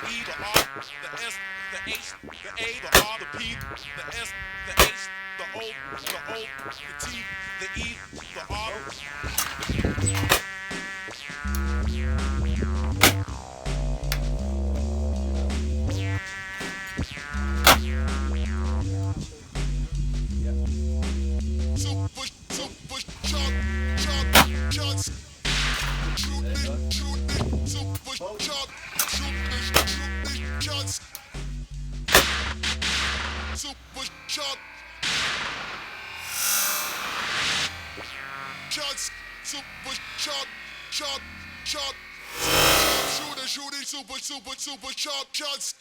E, the R, the S, the H, the A, the R, the P, the S, the H, the O, the T, the E, the R. Super sharp shots.